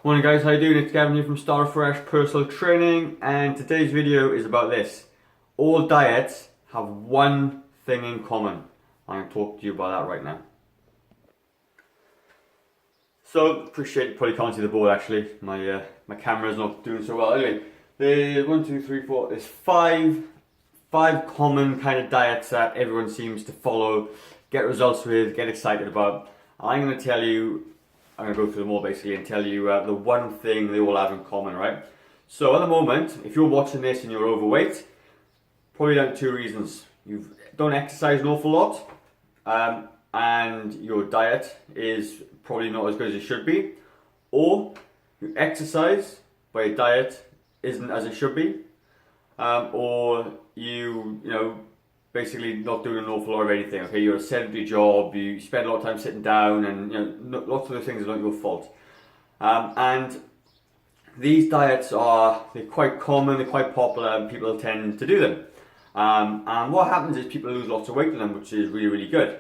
Morning guys, how you doing? It's Gavin here from Star Fresh Personal Training, and today's video is about this. All diets have one thing in common. I'm going to talk to you about that right now. So, appreciate you probably can't see the board actually. My camera's not doing so well. Anyway, there's 1, 2, 3, 4, there's five common kind of diets that everyone seems to follow, get results with, get excited about. I'm going to tell you, I'm going to go through them all basically and tell you the one thing they all have in common, right? So at the moment, if you're watching this and you're overweight, probably down to two reasons. You don't exercise an awful lot, and your diet is probably not as good as it should be, or you exercise but your diet isn't as it should be, or you know, basically not doing an awful lot of anything. Okay, you're a sedentary job, you spend a lot of time sitting down, and you know, lots of those things are not your fault. And these diets they're quite common, they're quite popular, and people tend to do them. And what happens is people lose lots of weight in them, which is really, really good.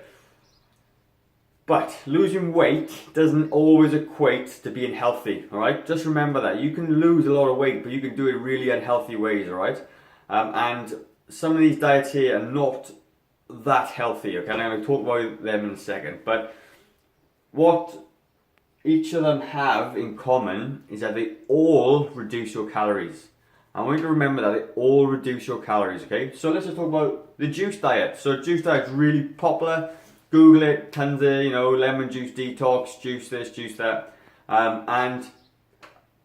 But losing weight doesn't always equate to being healthy, all right? Just remember that. You can lose a lot of weight, but you can do it in really unhealthy ways, all right? And some of these diets here are not that healthy, okay? And I'm going to talk about them in a second. But what each of them have in common is that they all reduce your calories. I want you to remember that they all reduce your calories, okay? So let's just talk about the juice diet. So juice diet is really popular. Google it, tons of, you know, lemon juice detox, juice this, juice that. And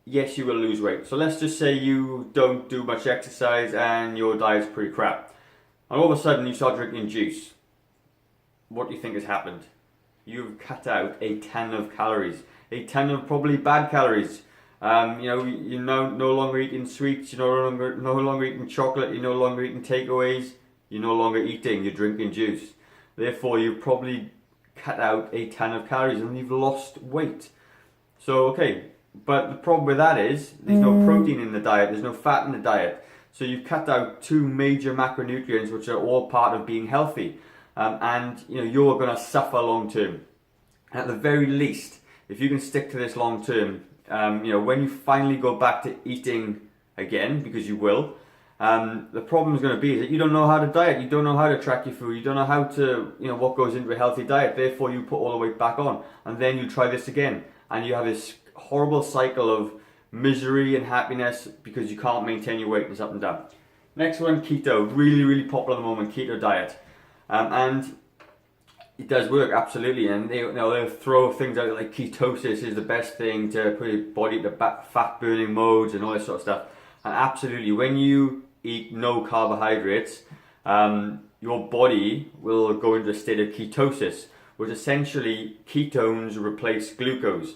yes, you will lose weight. So let's just say you don't do much exercise and your diet's pretty crap. And all of a sudden you start drinking juice. What do you think has happened? You've cut out a ton of calories. A ton of probably bad calories. You know, you're no longer eating sweets, you're no longer eating chocolate, you're no longer eating takeaways, you're no longer eating, you're drinking juice. Therefore, you've probably cut out a ton of calories and you've lost weight. So, okay, but the problem with that is there's no protein in the diet, there's no fat in the diet. So you've cut out two major macronutrients which are all part of being healthy. And you know, you're going to suffer long term. At the very least, if you can stick to this long term, you know, when you finally go back to eating again, because you will, the problem is going to be that you don't know how to diet, you don't know how to track your food, you don't know how to, you know, what goes into a healthy diet. Therefore, you put all the weight back on, and then you try this again, and you have this horrible cycle of misery and happiness because you can't maintain your weight. It's up and down. Next one, keto. Really, really popular at the moment, keto diet, and it does work absolutely. And they'll throw things out like ketosis is the best thing to put your body into fat burning modes and all this sort of stuff. And absolutely, when you eat no carbohydrates, your body will go into a state of ketosis, which essentially ketones replace glucose.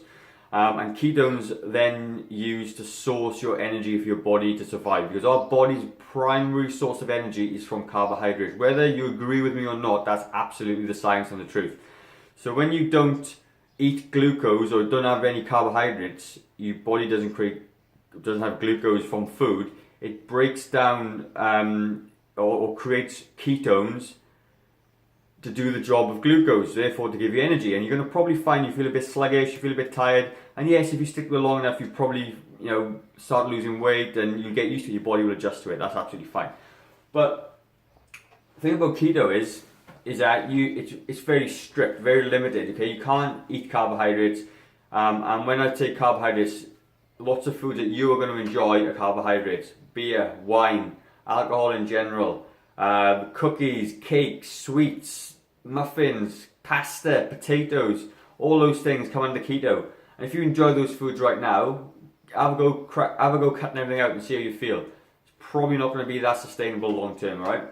And ketones then used to source your energy for your body to survive, because our body's primary source of energy is from carbohydrates. Whether you agree with me or not, that's absolutely the science and the truth. So when you don't eat glucose or don't have any carbohydrates, your body doesn't have glucose from food. It breaks down or creates ketones to do the job of glucose, therefore to give you energy. And you're going to probably find you feel a bit sluggish, you feel a bit tired. And yes, if you stick with it long enough, you probably, you know, start losing weight and you get used to it, your body will adjust to it. That's absolutely fine. But the thing about keto is that it's very strict, very limited. Okay, you can't eat carbohydrates. And when I say carbohydrates, lots of foods that you are going to enjoy are carbohydrates. Beer, wine, alcohol in general, cookies, cakes, sweets, muffins, pasta, potatoes, all those things come under keto. And if you enjoy those foods right now, have a go cutting everything out and see how you feel. It's probably not going to be that sustainable long term, right?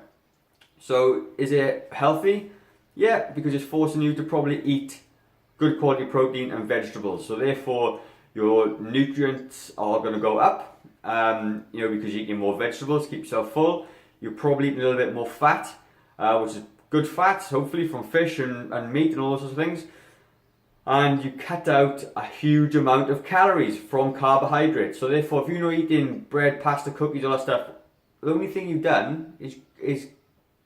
So is it healthy? Yeah, because it's forcing you to probably eat good quality protein and vegetables. So therefore, your nutrients are going to go up, you know, because you're eating more vegetables, keep yourself full. You're probably eating a little bit more fat, which is good fats, hopefully from fish and meat and all those sorts of things. And you cut out a huge amount of calories from carbohydrates. So therefore, if you're not eating bread, pasta, cookies, all that stuff, the only thing you've done is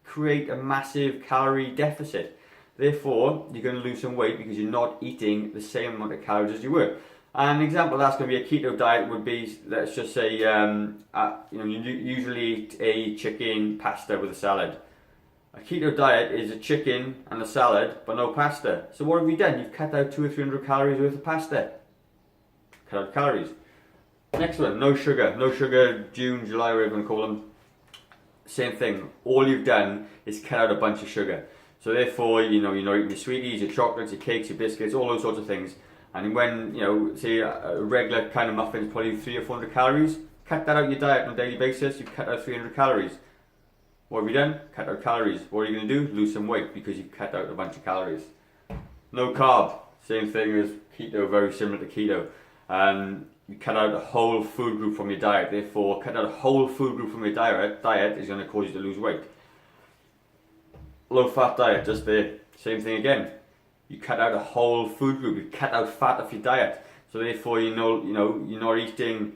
create a massive calorie deficit. Therefore, you're going to lose some weight because you're not eating the same amount of calories as you were. And an example of that's going to be a keto diet would be, let's just say, you usually eat a chicken pasta with a salad. A keto diet is a chicken and a salad, but no pasta. So what have you done? You've cut out 200 or 300 calories worth of pasta. Cut out calories. Next one, no sugar. No sugar, June, July, whatever you want to call them. Same thing. All you've done is cut out a bunch of sugar. So therefore, you're not eating your sweeties, your chocolates, your cakes, your biscuits, all those sorts of things. And when, say a regular kind of muffin is probably 300 or 400 calories, cut that out of your diet on a daily basis, you've cut out 300 calories. What have you done? Cut out calories. What are you going to do? Lose some weight because you've cut out a bunch of calories. No carb. Same thing as keto, very similar to keto. You cut out a whole food group from your diet. Therefore, cut out a whole food group from your diet is going to cause you to lose weight. Low fat diet, just the same thing again. You cut out a whole food group. You cut out fat off your diet. So therefore, you're not eating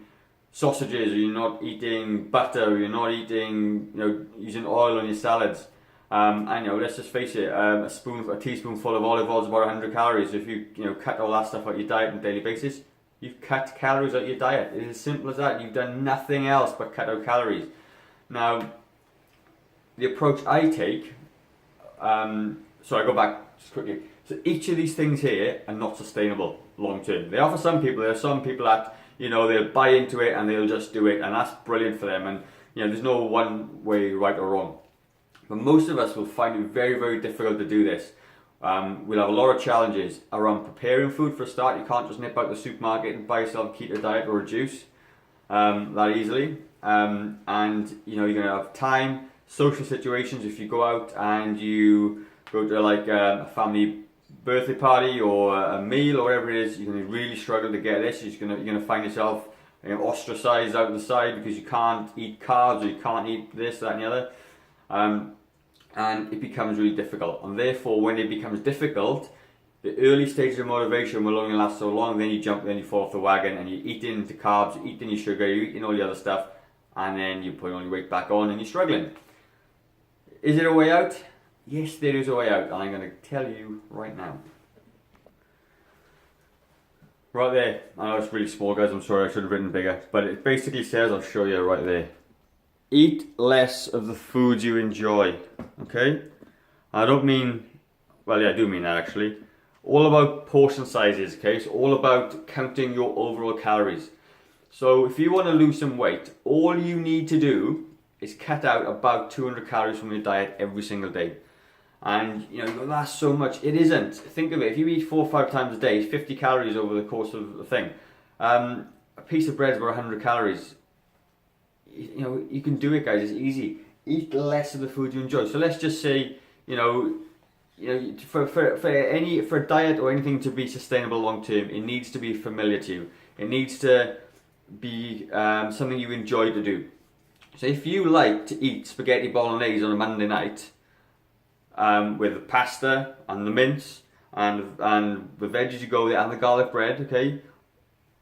sausages, or you're not eating butter, or you're not eating, using oil on your salads. And let's just face it, a teaspoonful of olive oil is about 100 calories. So if you cut all that stuff out your diet on a daily basis, you've cut calories out your diet. It's as simple as that. You've done nothing else but cut out calories. Now, the approach I take, I go back just quickly. So each of these things here are not sustainable long term. They are for some people. There are some people that they'll buy into it and they'll just do it, and that's brilliant for them. And there's no one way right or wrong. But most of us will find it very, very difficult to do this. We'll have a lot of challenges around preparing food. For a start, you can't just nip out the supermarket and buy yourself a keto diet or a juice that easily. And you're going to have time, social situations. If you go out and you go to like a family birthday party or a meal or whatever it is, you're going to really struggle to get this. You're going to find yourself ostracized out of the side because you can't eat carbs, or you can't eat this, that, and the other. And it becomes really difficult. And therefore, when it becomes difficult, the early stages of motivation will only last so long. Then you fall off the wagon and you're eating into carbs, you're eating your sugar, you're eating all the other stuff, and then you put all your weight back on and you're struggling. Is there a way out? Yes, there is a way out, and I'm going to tell you right now. Right there. I know it's really small, guys. I'm sorry, I should have written bigger. But it basically says, I'll show you right there. Eat less of the foods you enjoy. Okay? I don't mean, well, yeah, I do mean that actually. All about portion sizes, okay? It's all about counting your overall calories. So if you want to lose some weight, all you need to do is cut out about 200 calories from your diet every single day. And that's so much. It isn't. Think of it. If you eat 4 or 5 times a day, 50 calories over the course of the thing. A piece of bread is about 100 calories. You can do it, guys. It's easy. Eat less of the food you enjoy. So let's just say, for a diet or anything to be sustainable long term, it needs to be familiar to you. It needs to be something you enjoy to do. So if you like to eat spaghetti bolognese on a Monday night, with the pasta and the mince and the veggies you go with it and the garlic bread, okay,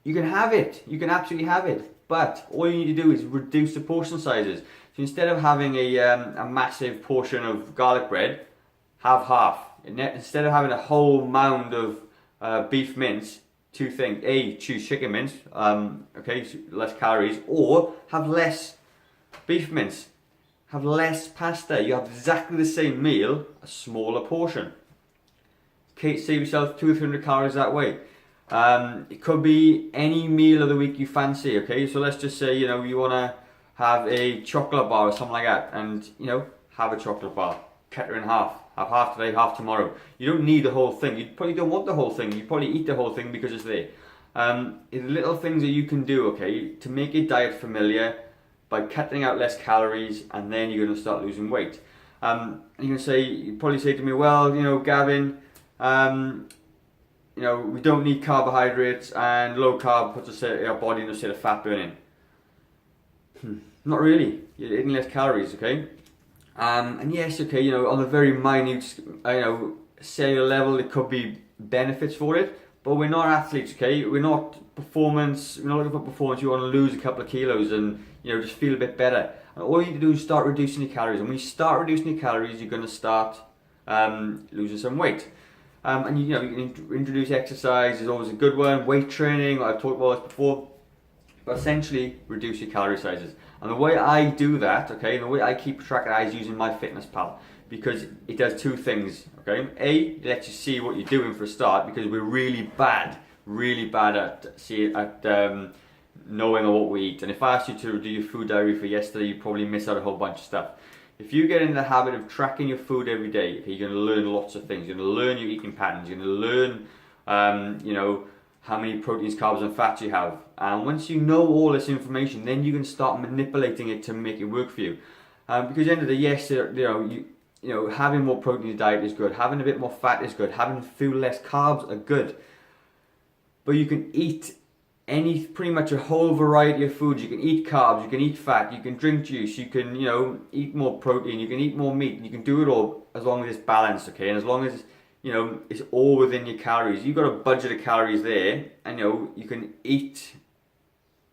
you can have it. You can absolutely have it. But all you need to do is reduce the portion sizes. So instead of having a massive portion of garlic bread, have half. Instead of having a whole mound of beef mince, two things. Choose chicken mince, okay, so less calories, or have less beef mince. Have less pasta. You have exactly the same meal, a smaller portion. Okay, save yourself 200 or 300 calories that way. It could be any meal of the week you fancy, okay? So let's just say, you want to have a chocolate bar or something like that, and, have a chocolate bar. Cut it in half. Have half today, half tomorrow. You don't need the whole thing. You probably don't want the whole thing. You probably eat the whole thing because it's there. It's little things that you can do, okay, to make your diet familiar by cutting out less calories, and then you're going to start losing weight. And you probably say to me, well, Gavin, we don't need carbohydrates, and low carb puts our body in a state of fat burning. Not really. You're eating less calories, okay? And yes, okay, on a very minute, cellular level, there could be benefits for it, but we're not athletes, okay? We're not looking for performance. You want to lose a couple of kilos and, just feel a bit better. And all you need to do is start reducing your calories. And when you start reducing your calories, you're going to start losing some weight. And you know, you can introduce exercise is always a good one. Weight training, I've talked about this before. But essentially, reduce your calorie sizes. And the way I do that, okay, and the way I keep track of that is using MyFitnessPal, because it does two things, okay. A, it lets you see what you're doing for a start, because we're really bad at knowing what we eat. And if I asked you to do your food diary for yesterday, you'd probably miss out a whole bunch of stuff. If you get in the habit of tracking your food every day, okay, you're going to learn lots of things. You're going to learn your eating patterns. You're going to learn, you know, how many proteins, carbs, and fats you have. And once you know all this information, then you can start manipulating it to make it work for you. Because at the end of the day, yes, you know, having more protein in your diet is good. Having a bit more fat is good. Having a few less carbs are good. But you can eat pretty much a whole variety of foods. You can eat carbs, you can eat fat, you can drink juice, you can, you know, eat more protein, you can eat more meat. You can do it all as long as it's balanced, okay? And as long as, you know, it's all within your calories. You've got a budget of calories there, and you know, you can eat,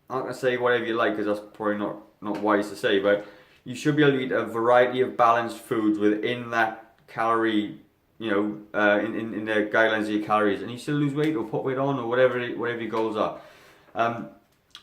I'm not going to say whatever you like, because that's probably not wise to say, but you should be able to eat a variety of balanced foods within that calorie, you know, in the guidelines of your calories, and you still lose weight or put weight on or whatever your goals are.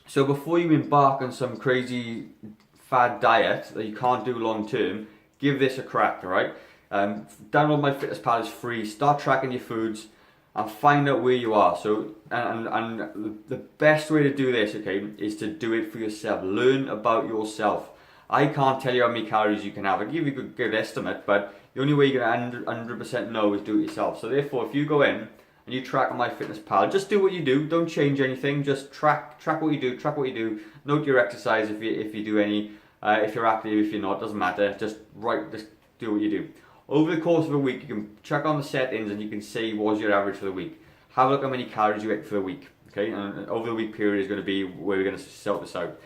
So before you embark on some crazy fad diet that you can't do long term, give this a crack, alright? Download MyFitnessPal, is free. Start tracking your foods and find out where you are. So, and the best way to do this, okay, is to do it for yourself. Learn about yourself. I can't tell you how many calories you can have. I give you a good estimate, but the only way you're going to 100% know is do it yourself. So therefore, if you go in and you track on MyFitnessPal, just do what you do. Don't change anything. Just track what you do. Note your exercise if you do any. If you're active, if you're not, doesn't matter. Just do what you do. Over the course of a week, you can check on the settings and you can see what's your average for the week. Have a look how many calories you ate for the week. Okay, and over the week period is going to be where we're going to sort this out.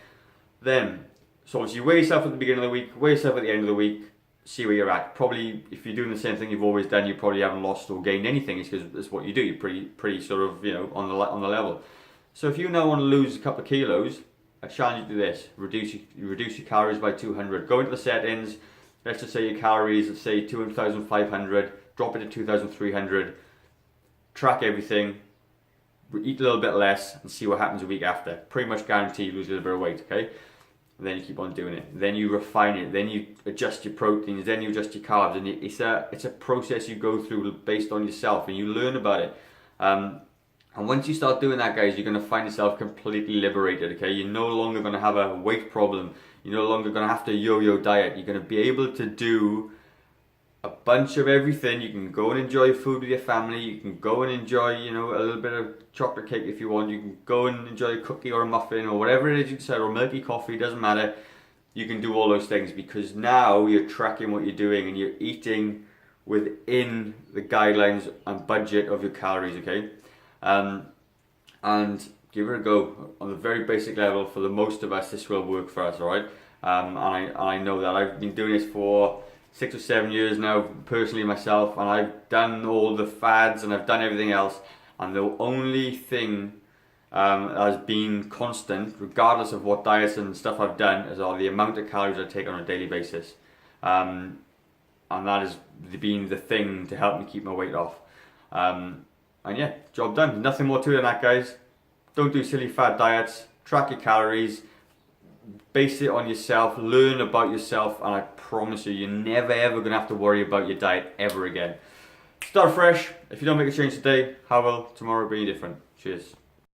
Then, so obviously you weigh yourself at the beginning of the week, weigh yourself at the end of the week. See where you're at. Probably, if you're doing the same thing you've always done, you probably haven't lost or gained anything. It's because it's what you do. You're pretty sort of, you know, on the level. So if you now want to lose a couple of kilos, I challenge you to do this: reduce your calories by 200. Go into the settings. Let's just say your calories, let's say 2,500. Drop it to 2,300. Track everything. Eat a little bit less and see what happens a week after. Pretty much guarantee you lose a little bit of weight. Okay. And then you keep on doing it. Then you refine it. Then you adjust your proteins. Then you adjust your carbs. And it's a process you go through based on yourself, and you learn about it. And once you start doing that, guys, you're going to find yourself completely liberated. Okay, you're no longer going to have a weight problem. You're no longer going to have to yo-yo diet. You're going to be able to do a bunch of everything. You can go and enjoy food with your family. You can go and enjoy, you know, a little bit of chocolate cake if you want. You can go and enjoy a cookie or a muffin or whatever it is you decide, or milky coffee, doesn't matter. You can do all those things because now you're tracking what you're doing and you're eating within the guidelines and budget of your calories, okay? And give it a go. On the very basic level, for the most of us, this will work for us, alright? And I know that I've been doing this for 6 or 7 years now, personally myself, and I've done all the fads and I've done everything else, and the only thing that has been constant, regardless of what diets and stuff I've done, is the amount of calories I take on a daily basis, and that has been the thing to help me keep my weight off. And yeah, job done. Nothing more to it than that, guys. Don't do silly fad diets. Track your calories. Base it on yourself. Learn about yourself, and I promise you, you're never ever going to have to worry about your diet ever again. Start fresh. If you don't make a change today, how will tomorrow be different? Cheers.